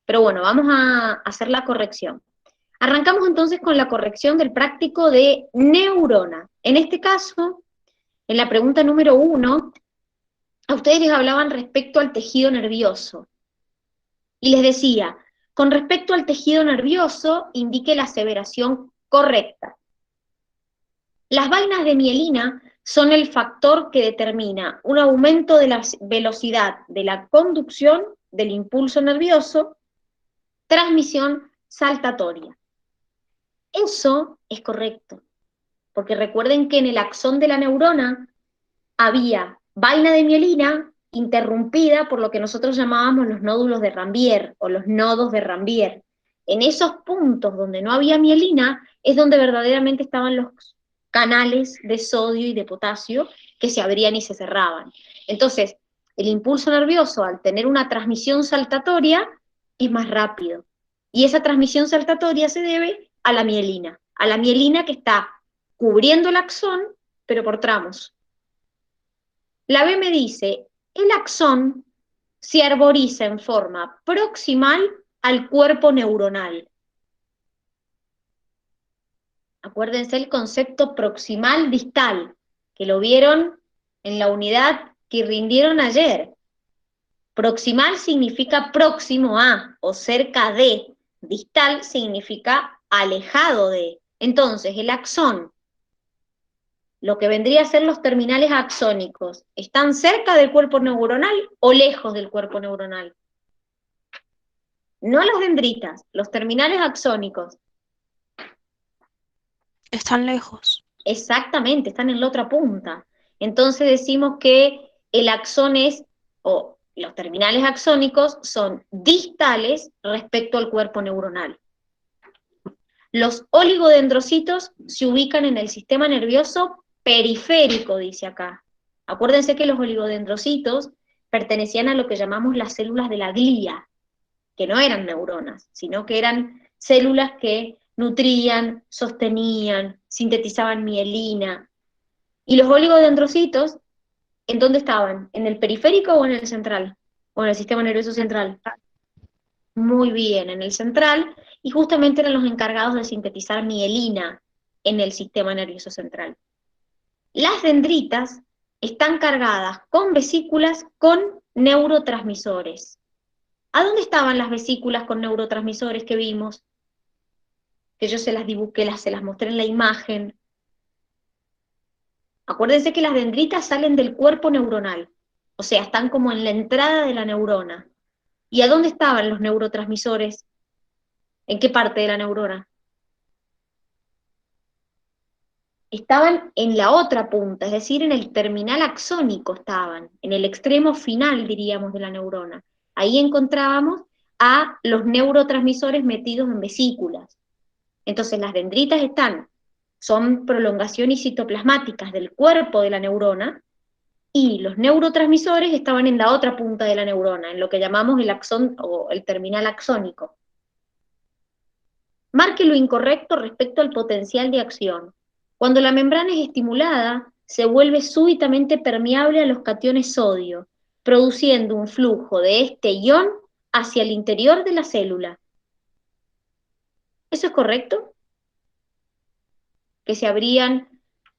Pero bueno, vamos a hacer la corrección. Arrancamos entonces con la corrección del práctico de neurona. En este caso, en la pregunta número 1, a ustedes les hablaban respecto al tejido nervioso. Y les decía, con respecto al tejido nervioso, indique la aseveración correcta. Las vainas de mielina son el factor que determina un aumento de la velocidad de la conducción del impulso nervioso, transmisión saltatoria. Eso es correcto, porque recuerden que en el axón de la neurona había vaina de mielina interrumpida por lo que nosotros llamábamos los nódulos de Rambier o los nodos de Rambier. En esos puntos donde no había mielina es donde verdaderamente estaban los canales de sodio y de potasio que se abrían y se cerraban. Entonces, el impulso nervioso, al tener una transmisión saltatoria, es más rápido. Y esa transmisión saltatoria se debe a la mielina que está cubriendo el axón, pero por tramos. La B me dice, el axón se arboriza en forma proximal al cuerpo neuronal. Acuérdense el concepto proximal distal, que lo vieron en la unidad que rindieron ayer. Proximal significa próximo a o cerca de, distal significa alejado de. Entonces, el axón, lo que vendría a ser los terminales axónicos, ¿están cerca del cuerpo neuronal o lejos del cuerpo neuronal? No las dendritas, los terminales axónicos. Están lejos. Exactamente, están en la otra punta. Entonces decimos que el axón es, o los terminales axónicos son distales respecto al cuerpo neuronal. Los oligodendrocitos se ubican en el sistema nervioso periférico, dice acá. Acuérdense que los oligodendrocitos pertenecían a lo que llamamos las células de la glía, que no eran neuronas, sino que eran células que nutrían, sostenían, sintetizaban mielina. ¿Y los oligodendrocitos, en dónde estaban? ¿En el periférico o en el central? ¿O en el sistema nervioso central? Muy bien, en el central, y justamente eran los encargados de sintetizar mielina en el sistema nervioso central. Las dendritas están cargadas con vesículas con neurotransmisores. ¿A dónde estaban las vesículas con neurotransmisores que vimos? Que yo se las dibuqué, se las mostré en la imagen. Acuérdense que las dendritas salen del cuerpo neuronal, o sea, están como en la entrada de la neurona. ¿Y a dónde estaban los neurotransmisores? ¿En qué parte de la neurona? Estaban en la otra punta, es decir, en el terminal axónico estaban, en el extremo final, diríamos, de la neurona. Ahí encontrábamos a los neurotransmisores metidos en vesículas. Entonces las dendritas son prolongaciones citoplasmáticas del cuerpo de la neurona, y los neurotransmisores estaban en la otra punta de la neurona, en lo que llamamos el axón o el terminal axónico. Marque lo incorrecto respecto al potencial de acción. Cuando la membrana es estimulada, se vuelve súbitamente permeable a los cationes sodio, produciendo un flujo de este ion hacia el interior de la célula. ¿Eso es correcto? ¿Que se abrían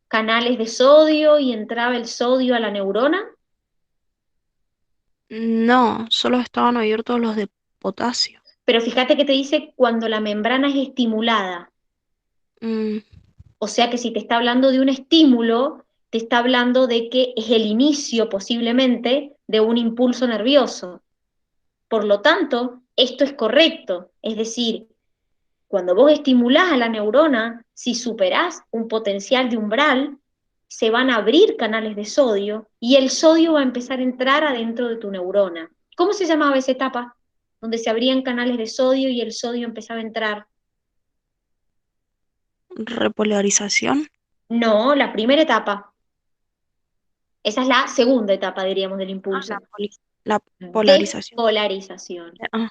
canales de sodio y entraba el sodio a la neurona? No, solo estaban abiertos los de potasio. Pero fíjate que te dice cuando la membrana es estimulada. Mm, O sea que si te está hablando de un estímulo, te está hablando de que es el inicio posiblemente de un impulso nervioso. Por lo tanto, esto es correcto. Es decir, cuando vos estimulás a la neurona, si superás un potencial de umbral, se van a abrir canales de sodio y el sodio va a empezar a entrar adentro de tu neurona. ¿Cómo se llamaba esa etapa? Donde se abrían canales de sodio y el sodio empezaba a entrar. repolarización. No, la primera etapa. Esa es la segunda etapa, diríamos, del Ah, impulso. la polarización. Despolarización. Ah,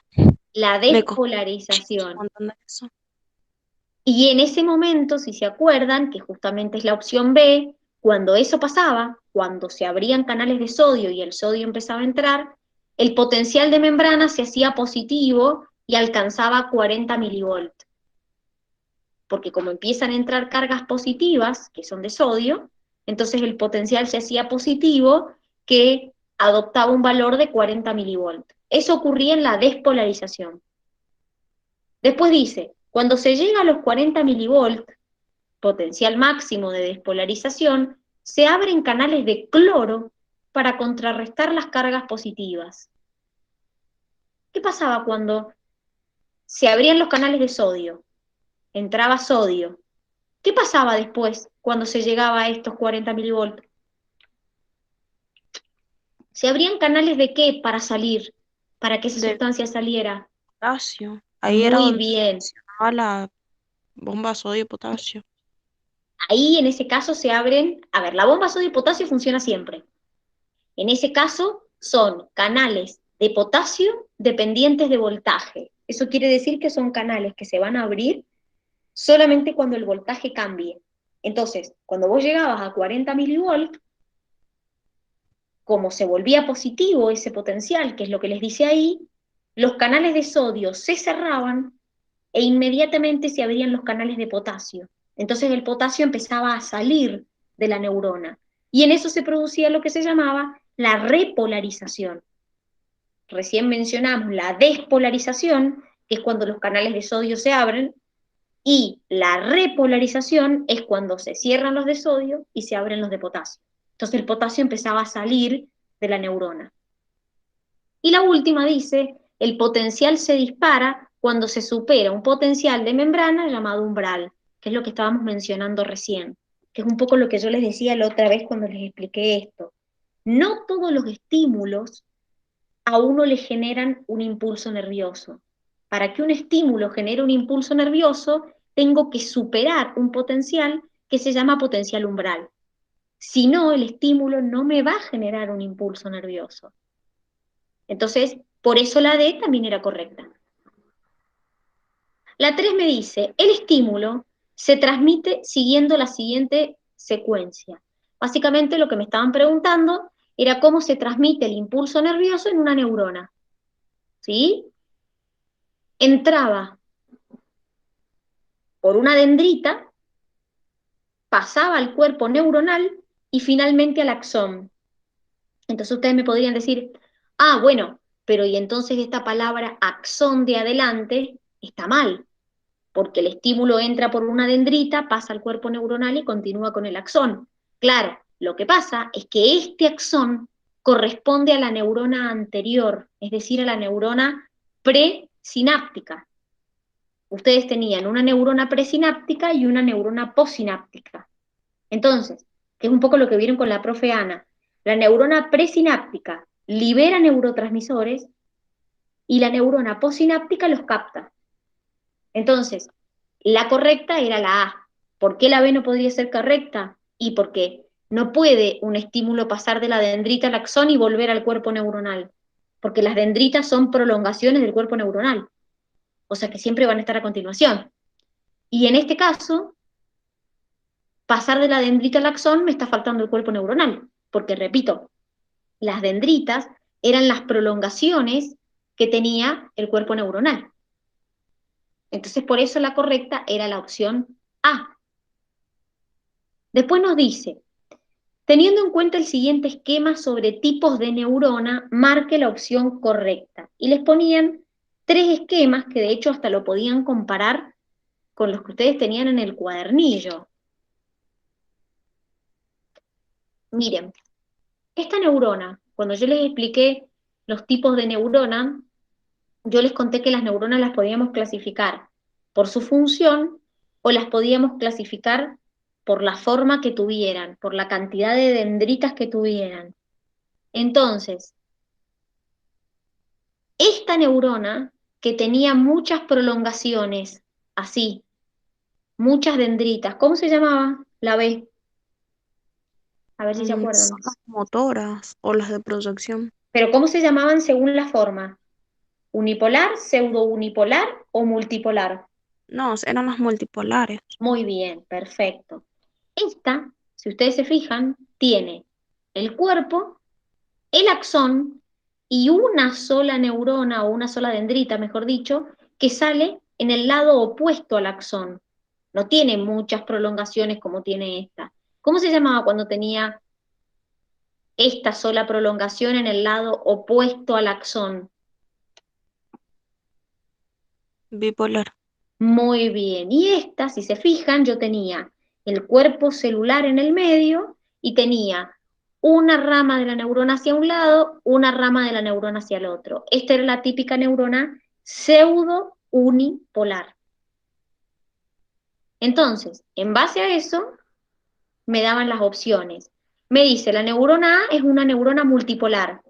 La me costó muchísimo despolarización. entender eso. Y en ese momento, si se acuerdan, que justamente es la opción B, cuando eso pasaba, cuando se abrían canales de sodio y el sodio empezaba a entrar, el potencial de membrana se hacía positivo y alcanzaba 40 milivolt. Porque como empiezan a entrar cargas positivas, que son de sodio, entonces el potencial se hacía positivo, que adoptaba un valor de 40 milivolt. Eso ocurría en la despolarización. Después dice, cuando se llega a los 40 milivolt, potencial máximo de despolarización, se abren canales de cloro para contrarrestar las cargas positivas. ¿Qué pasaba cuando se abrían los canales de sodio? Entraba sodio. ¿Qué pasaba después cuando se llegaba a estos 40 milivolts? ¿Se abrían canales de qué para salir? Para que esa De sustancia saliera. potasio. Ahí era Muy donde bien. funcionaba la bomba sodio-potasio. Ahí en ese caso se abren, a ver, la bomba sodio y potasio funciona siempre. En ese caso son canales de potasio dependientes de voltaje. Eso quiere decir que son canales que se van a abrir solamente cuando el voltaje cambie. Entonces, cuando vos llegabas a 40 milivolts, como se volvía positivo ese potencial, que es lo que les dice ahí, los canales de sodio se cerraban e inmediatamente se abrían los canales de potasio. Entonces el potasio empezaba a salir de la neurona. Y en eso se producía lo que se llamaba la repolarización. Recién mencionamos la despolarización, que es cuando los canales de sodio se abren, y la repolarización es cuando se cierran los de sodio y se abren los de potasio. Entonces el potasio empezaba a salir de la neurona. Y la última dice, el potencial se dispara cuando se supera un potencial de membrana llamado umbral, que es lo que estábamos mencionando recién, que es un poco lo que yo les decía la otra vez cuando les expliqué esto. No todos los estímulos a uno le generan un impulso nervioso. Para que un estímulo genere un impulso nervioso, tengo que superar un potencial que se llama potencial umbral. Si no, el estímulo no me va a generar un impulso nervioso. Entonces, por eso la D también era correcta. La 3 me dice, el estímulo se transmite siguiendo la siguiente secuencia. Básicamente lo que me estaban preguntando era cómo se transmite el impulso nervioso en una neurona. ¿Sí? Entraba por una dendrita, pasaba al cuerpo neuronal y finalmente al axón. Entonces ustedes me podrían decir, ah, bueno, pero y entonces esta palabra axón de adelante está mal, porque el estímulo entra por una dendrita, pasa al cuerpo neuronal y continúa con el axón. Claro, lo que pasa es que este axón corresponde a la neurona anterior, es decir, a la neurona presináptica. Ustedes tenían una neurona presináptica y una neurona postsináptica. Entonces, que es un poco lo que vieron con la profe Ana, la neurona presináptica libera neurotransmisores y la neurona postsináptica los capta. Entonces, la correcta era la A. ¿Por qué la B no podría ser correcta? Y porque no puede un estímulo pasar de la dendrita al axón y volver al cuerpo neuronal, porque las dendritas son prolongaciones del cuerpo neuronal, o sea que siempre van a estar a continuación. Y en este caso, pasar de la dendrita al axón me está faltando el cuerpo neuronal, porque repito, las dendritas eran las prolongaciones que tenía el cuerpo neuronal. Entonces, por eso la correcta era la opción A. Después nos dice, teniendo en cuenta el siguiente esquema sobre tipos de neurona, marque la opción correcta. Y les ponían 3 esquemas que de hecho hasta lo podían comparar con los que ustedes tenían en el cuadernillo. Miren, esta neurona, cuando yo les expliqué los tipos de neurona, yo les conté que las neuronas las podíamos clasificar por su función o las podíamos clasificar por la forma que tuvieran, por la cantidad de dendritas que tuvieran. Entonces, esta neurona que tenía muchas prolongaciones, así, muchas dendritas, ¿cómo se llamaba? La B. A ver si se Son acuerdan. las motoras o las de proyección. Pero ¿cómo se llamaban según la forma? ¿Unipolar, pseudounipolar o multipolar? No, eran las multipolares. Muy bien, perfecto. Esta, si ustedes se fijan, tiene el cuerpo, el axón y una sola neurona o una sola dendrita, mejor dicho, que sale en el lado opuesto al axón. No tiene muchas prolongaciones como tiene esta. ¿Cómo se llamaba cuando tenía esta sola prolongación en el lado opuesto al axón? Bipolar. Muy bien. Y esta, si se fijan, yo tenía el cuerpo celular en el medio y tenía una rama de la neurona hacia un lado, una rama de la neurona hacia el otro. Esta era la típica neurona pseudo unipolar. Entonces, en base a eso, me daban las opciones. Me dice, la neurona A es una neurona multipolar.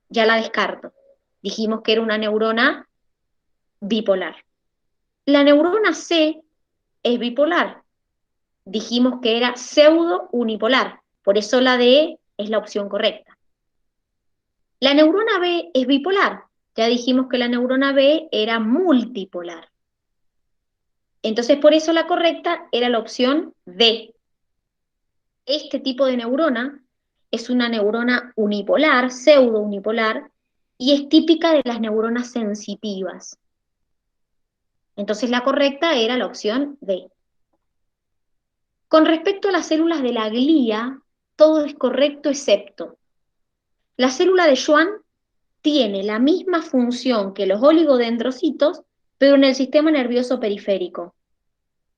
Ya la descarto. Dijimos que era una neurona bipolar. La neurona C es bipolar. Dijimos que era pseudo unipolar. Por eso la D es la opción correcta. La neurona B es bipolar. Ya dijimos que la neurona B era multipolar. Entonces, por eso la correcta era la opción D. Este tipo de neurona es una neurona unipolar, pseudo unipolar, y es típica de las neuronas sensitivas. Entonces la correcta era la opción D. Con respecto a las células de la glía, todo es correcto excepto la célula de Schwann tiene la misma función que los oligodendrocitos, pero en el sistema nervioso periférico.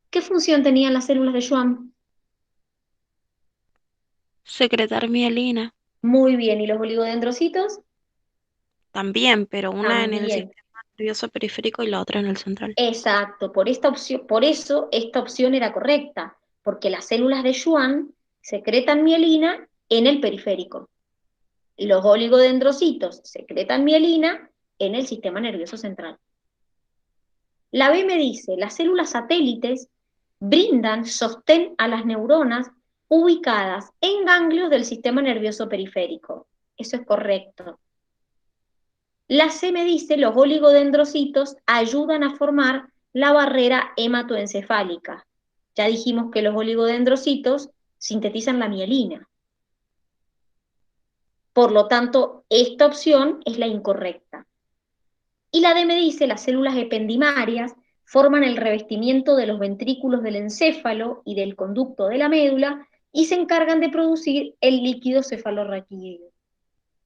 ¿Qué función tenían las células de Schwann? Secretar mielina. Muy bien, ¿y los oligodendrocitos? También, pero una en el También. sistema nervioso periférico y la otra en el central. Exacto, por esta opción, por eso esta opción era correcta, porque las células de Schwann secretan mielina en el periférico. Los oligodendrocitos secretan mielina en el sistema nervioso central. La B me dice, las células satélites brindan sostén a las neuronas ubicadas en ganglios del sistema nervioso periférico. Eso es correcto. La C me dice, los oligodendrocitos ayudan a formar la barrera hematoencefálica. Ya dijimos que los oligodendrocitos sintetizan la mielina. Por lo tanto, esta opción es la incorrecta. Y la D me dice, las células ependimarias forman el revestimiento de los ventrículos del encéfalo y del conducto de la médula y se encargan de producir el líquido cefalorraquídeo.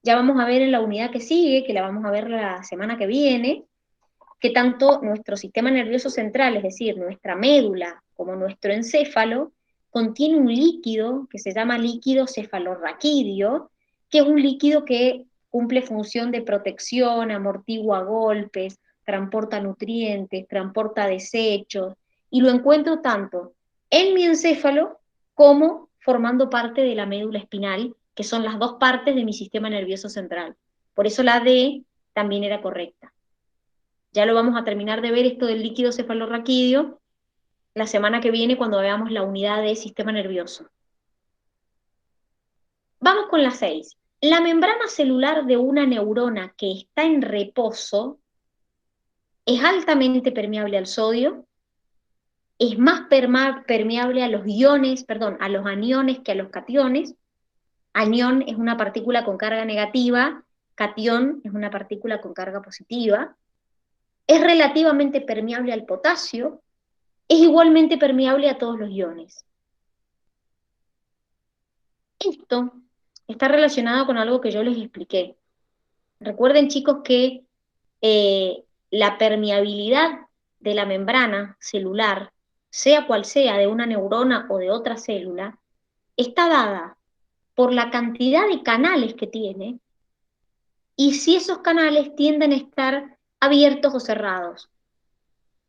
Ya vamos a ver en la unidad que sigue, que la vamos a ver la semana que viene, que tanto nuestro sistema nervioso central, es decir, nuestra médula, como nuestro encéfalo, contiene un líquido que se llama líquido cefalorraquídeo, que es un líquido que cumple función de protección, amortigua golpes, transporta nutrientes, transporta desechos, y lo encuentro tanto en mi encéfalo como formando parte de la médula espinal, que son las dos partes de mi sistema nervioso central. Por eso la D también era correcta. Ya lo vamos a terminar de ver esto del líquido cefalorraquídeo la semana que viene cuando veamos la unidad de sistema nervioso. Vamos con la 6. La membrana celular de una neurona que está en reposo es altamente permeable al sodio, es más permeable a los iones, perdón, a los aniones que a los cationes. Anión es una partícula con carga negativa, catión es una partícula con carga positiva. Es relativamente permeable al potasio, es igualmente permeable a todos los iones. Esto está relacionado con algo que yo les expliqué. Recuerden, chicos, que la permeabilidad de la membrana celular, sea cual sea, de una neurona o de otra célula, está dada por la cantidad de canales que tiene y si esos canales tienden a estar abiertos o cerrados.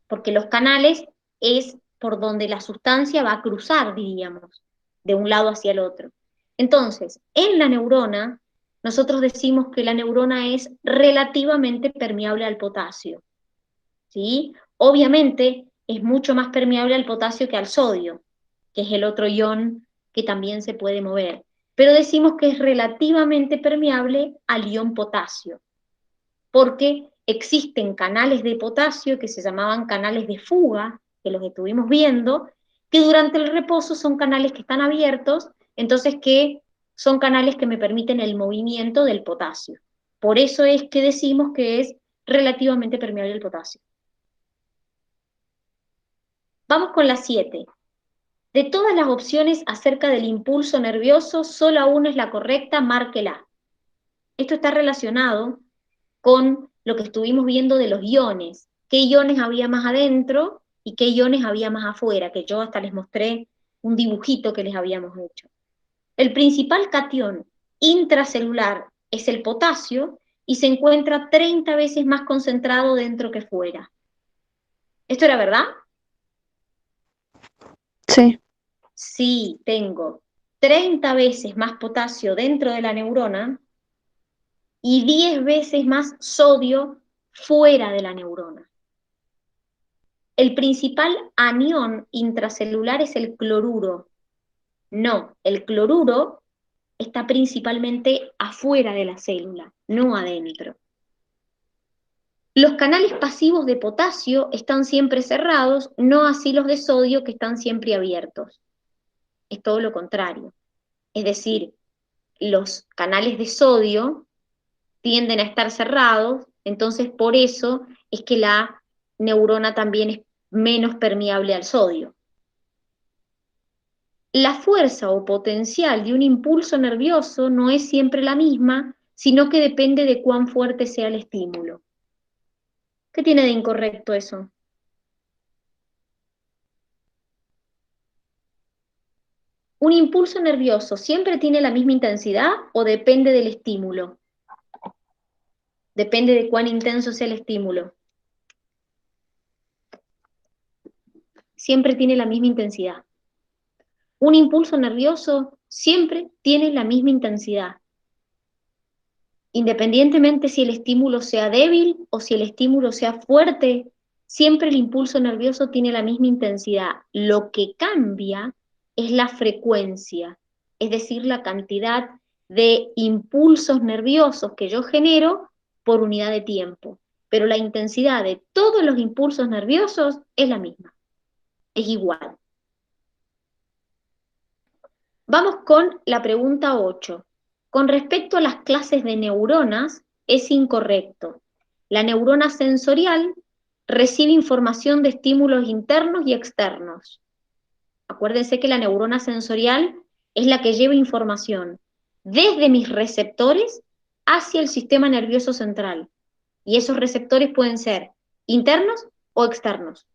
Porque los canales es por donde la sustancia va a cruzar, diríamos, de un lado hacia el otro. Entonces, en la neurona, nosotros decimos que la neurona es relativamente permeable al potasio, ¿sí? Obviamente es mucho más permeable al potasio que al sodio, que es el otro ion que también se puede mover, pero decimos que es relativamente permeable al ion potasio, porque existen canales de potasio que se llamaban canales de fuga, que los estuvimos viendo, que durante el reposo son canales que están abiertos, entonces que son canales que me permiten el movimiento del potasio. Por eso es que decimos que es relativamente permeable al potasio. Vamos con la 7. De todas las opciones acerca del impulso nervioso, solo una es la correcta, márquela. Esto está relacionado con lo que estuvimos viendo de los iones. ¿Qué iones había más adentro y qué iones había más afuera? Que yo hasta les mostré un dibujito que les habíamos hecho. El principal catión intracelular es el potasio y se encuentra 30 veces más concentrado dentro que fuera. ¿Esto era verdad? Sí. Sí, tengo 30 veces más potasio dentro de la neurona y 10 veces más sodio fuera de la neurona. El principal anión intracelular es el cloruro. No, el cloruro está principalmente afuera de la célula, no adentro. Los canales pasivos de potasio están siempre cerrados, no así los de sodio que están siempre abiertos. Es todo lo contrario. Es decir, los canales de sodio tienden a estar cerrados, entonces por eso es que la neurona también es menos permeable al sodio. La fuerza o potencial de un impulso nervioso no es siempre la misma, sino que depende de cuán fuerte sea el estímulo. ¿Qué tiene de incorrecto eso? ¿Un impulso nervioso siempre tiene la misma intensidad o depende del estímulo? Depende de cuán intenso sea el estímulo. Siempre tiene la misma intensidad. Un impulso nervioso siempre tiene la misma intensidad, independientemente si el estímulo sea débil o si el estímulo sea fuerte, siempre el impulso nervioso tiene la misma intensidad. Lo que cambia es la frecuencia, es decir, la cantidad de impulsos nerviosos que yo genero por unidad de tiempo. Pero la intensidad de todos los impulsos nerviosos es la misma, es igual. Vamos con la pregunta 8. Con respecto a las clases de neuronas, es incorrecto. La neurona sensorial recibe información de estímulos internos y externos. Acuérdense que la neurona sensorial es la que lleva información desde mis receptores hacia el sistema nervioso central. Y esos receptores pueden ser internos o externos.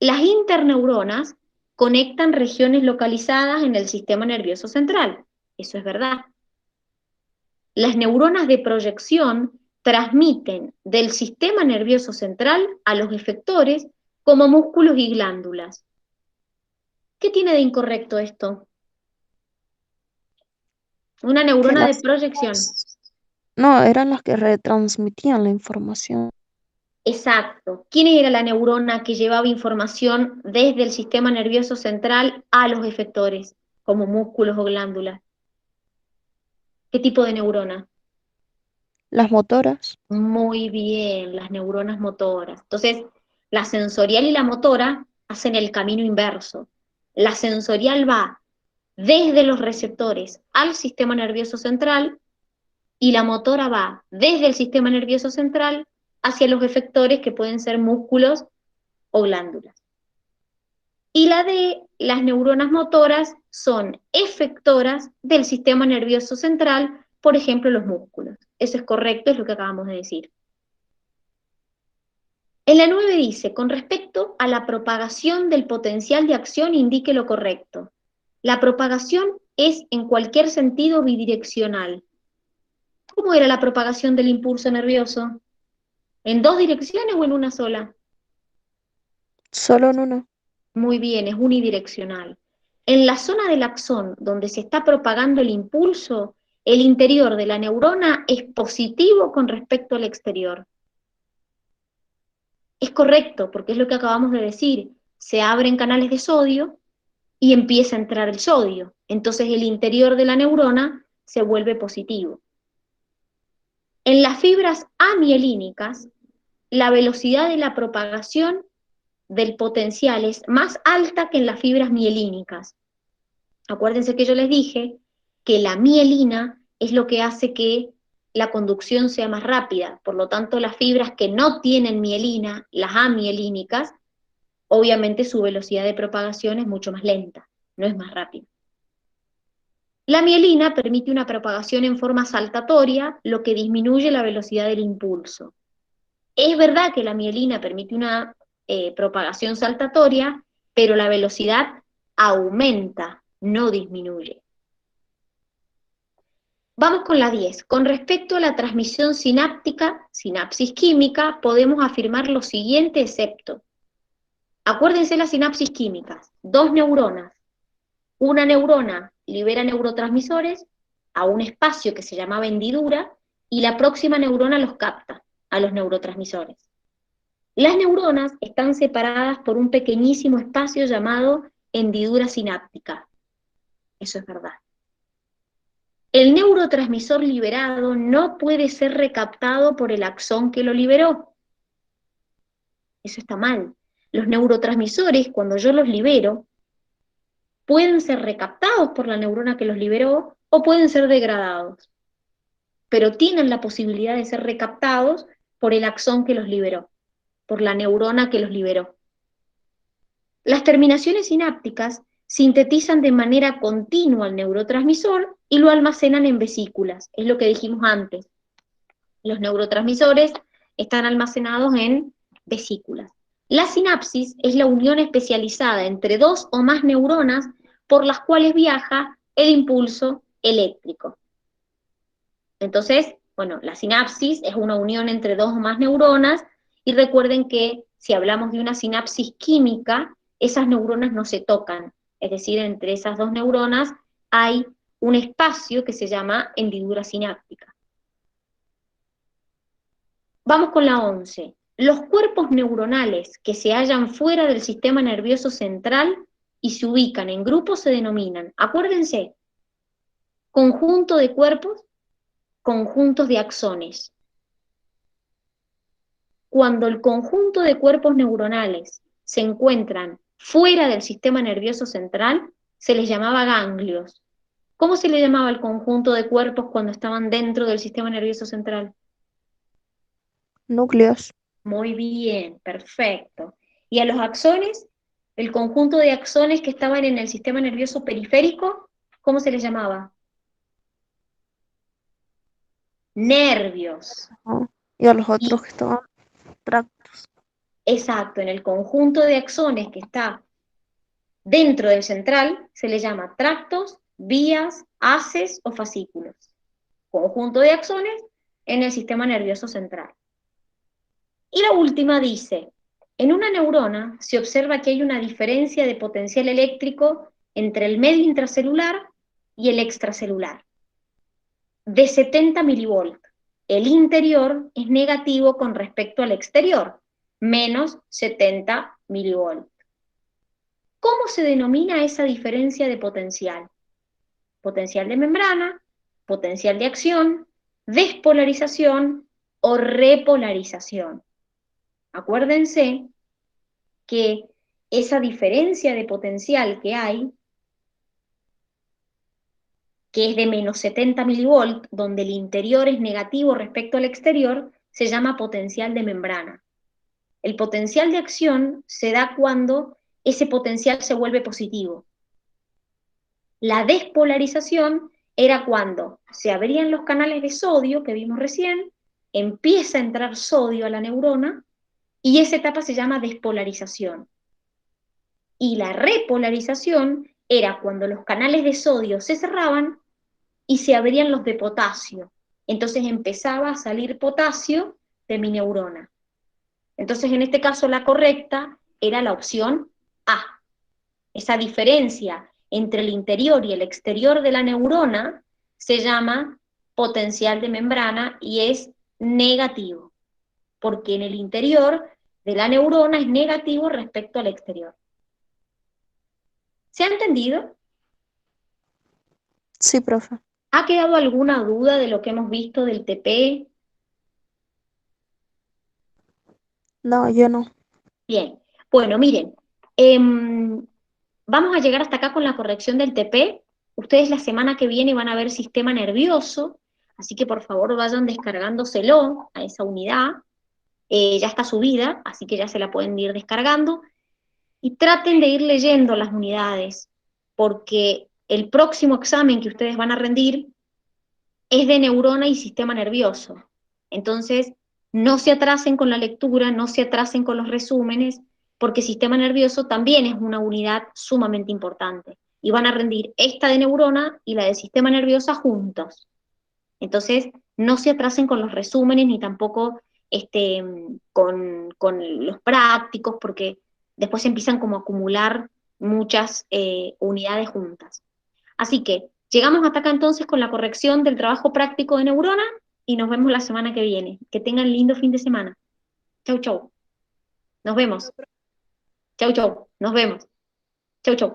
Las interneuronas conectan regiones localizadas en el sistema nervioso central. Eso es verdad. Las neuronas de proyección transmiten del sistema nervioso central a los efectores como músculos y glándulas. ¿Qué tiene de incorrecto esto? Una Que neurona de las... proyección. No, eran las que retransmitían la información. Exacto. ¿Quién era la neurona que llevaba información desde el sistema nervioso central a los efectores, como músculos o glándulas? ¿Qué tipo de neurona? Las motoras. Muy bien, las neuronas motoras. Entonces, la sensorial y la motora hacen el camino inverso. La sensorial va desde los receptores al sistema nervioso central y la motora va desde el sistema nervioso central hacia los efectores que pueden ser músculos o glándulas. Y la de las neuronas motoras son efectoras del sistema nervioso central, por ejemplo, los músculos. Eso es correcto, es lo que acabamos de decir. En la 9 dice, con respecto a la propagación del potencial de acción, indique lo correcto. La propagación es en cualquier sentido bidireccional. ¿Cómo era la propagación del impulso nervioso? ¿En dos direcciones o en una sola? Solo en una. Muy bien, es unidireccional. En la zona del axón donde se está propagando el impulso, el interior de la neurona es positivo con respecto al exterior. Es correcto, porque es lo que acabamos de decir. Se abren canales de sodio y empieza a entrar el sodio. Entonces el interior de la neurona se vuelve positivo. En las fibras amielínicas, la velocidad de la propagación del potencial es más alta que en las fibras mielínicas. Acuérdense que yo les dije que la mielina es lo que hace que la conducción sea más rápida. Por lo tanto, las fibras que no tienen mielina, las amielínicas, obviamente su velocidad de propagación es mucho más lenta, no es más rápida. La mielina permite una propagación en forma saltatoria, lo que disminuye la velocidad del impulso. Es verdad que la mielina permite una propagación saltatoria, pero la velocidad aumenta, no disminuye. Vamos con la 10. Con respecto a la transmisión sináptica, sinapsis química, podemos afirmar lo siguiente excepto. Acuérdense las sinapsis químicas. Dos neuronas. Una neurona libera neurotransmisores a un espacio que se llamaba hendidura y la próxima neurona los capta a los neurotransmisores. Las neuronas están separadas por un pequeñísimo espacio llamado hendidura sináptica. Eso es verdad. El neurotransmisor liberado no puede ser recaptado por el axón que lo liberó. Eso está mal. Los neurotransmisores, cuando yo los libero, pueden ser recaptados por la neurona que los liberó o pueden ser degradados. Pero tienen la posibilidad de ser recaptados por el axón que los liberó, por la neurona que los liberó. Las terminaciones sinápticas sintetizan de manera continua el neurotransmisor y lo almacenan en vesículas, es lo que dijimos antes. Los neurotransmisores están almacenados en vesículas. La sinapsis es la unión especializada entre dos o más neuronas por las cuales viaja el impulso eléctrico. Entonces, bueno, la sinapsis es una unión entre dos o más neuronas, y recuerden que si hablamos de una sinapsis química, esas neuronas no se tocan, es decir, entre esas dos neuronas hay un espacio que se llama hendidura sináptica. Vamos con la 11. Los cuerpos neuronales que se hallan fuera del sistema nervioso central y se ubican en grupos se denominan, acuérdense, conjunto de cuerpos, conjuntos de axones. Cuando el conjunto de cuerpos neuronales se encuentran fuera del sistema nervioso central, se les llamaba ganglios. ¿Cómo se le llamaba al conjunto de cuerpos cuando estaban dentro del sistema nervioso central? Núcleos. Muy bien, perfecto. ¿Y a los axones? El conjunto de axones que estaban en el sistema nervioso periférico, ¿cómo se les llamaba? Nervios. Ajá. Y a los Y otros que estaban tractos. exacto, en el conjunto de axones que está dentro del central se le llama tractos, vías, haces o fascículos. Conjunto de axones en el sistema nervioso central. Y la última dice, en una neurona se observa que hay una diferencia de potencial eléctrico entre el medio intracelular y el extracelular, de 70 milivolts. El interior es negativo con respecto al exterior, menos 70 milivolts. ¿Cómo se denomina esa diferencia de potencial? Potencial de membrana, potencial de acción, despolarización o repolarización. Acuérdense que esa diferencia de potencial que hay, que es de menos 70 milivolts, donde el interior es negativo respecto al exterior, se llama potencial de membrana. El potencial de acción se da cuando ese potencial se vuelve positivo. La despolarización era cuando se abrían los canales de sodio que vimos recién, empieza a entrar sodio a la neurona, y esa etapa se llama despolarización. Y la repolarización era cuando los canales de sodio se cerraban y se abrían los de potasio. Entonces empezaba a salir potasio de mi neurona. Entonces en este caso la correcta era la opción A. Esa diferencia entre el interior y el exterior de la neurona se llama potencial de membrana y es negativo, porque en el interior de la neurona es negativo respecto al exterior. ¿Se ha entendido? Sí, profe. ¿Ha quedado alguna duda de lo que hemos visto del TP? No, yo no. Bien, bueno, miren, vamos a llegar hasta acá con la corrección del TP. Ustedes la semana que viene van a ver sistema nervioso, así que por favor vayan descargándoselo a esa unidad. Ya está subida, así que ya se la pueden ir descargando. y traten de ir leyendo las unidades, porque el próximo examen que ustedes van a rendir es de neurona y sistema nervioso. Entonces, no se atrasen con la lectura, no se atrasen con los resúmenes, porque sistema nervioso también es una unidad sumamente importante. Y van a rendir esta de neurona y la de sistema nervioso juntos. Entonces, no se atrasen con los resúmenes ni tampoco con los prácticos, porque después se empiezan como a acumular muchas unidades juntas. Así que llegamos hasta acá entonces con la corrección del trabajo práctico de neurona y nos vemos la semana que viene. Que tengan lindo fin de semana. Chau, chau. Nos vemos. Chau, chau. Nos vemos. Chau, chau.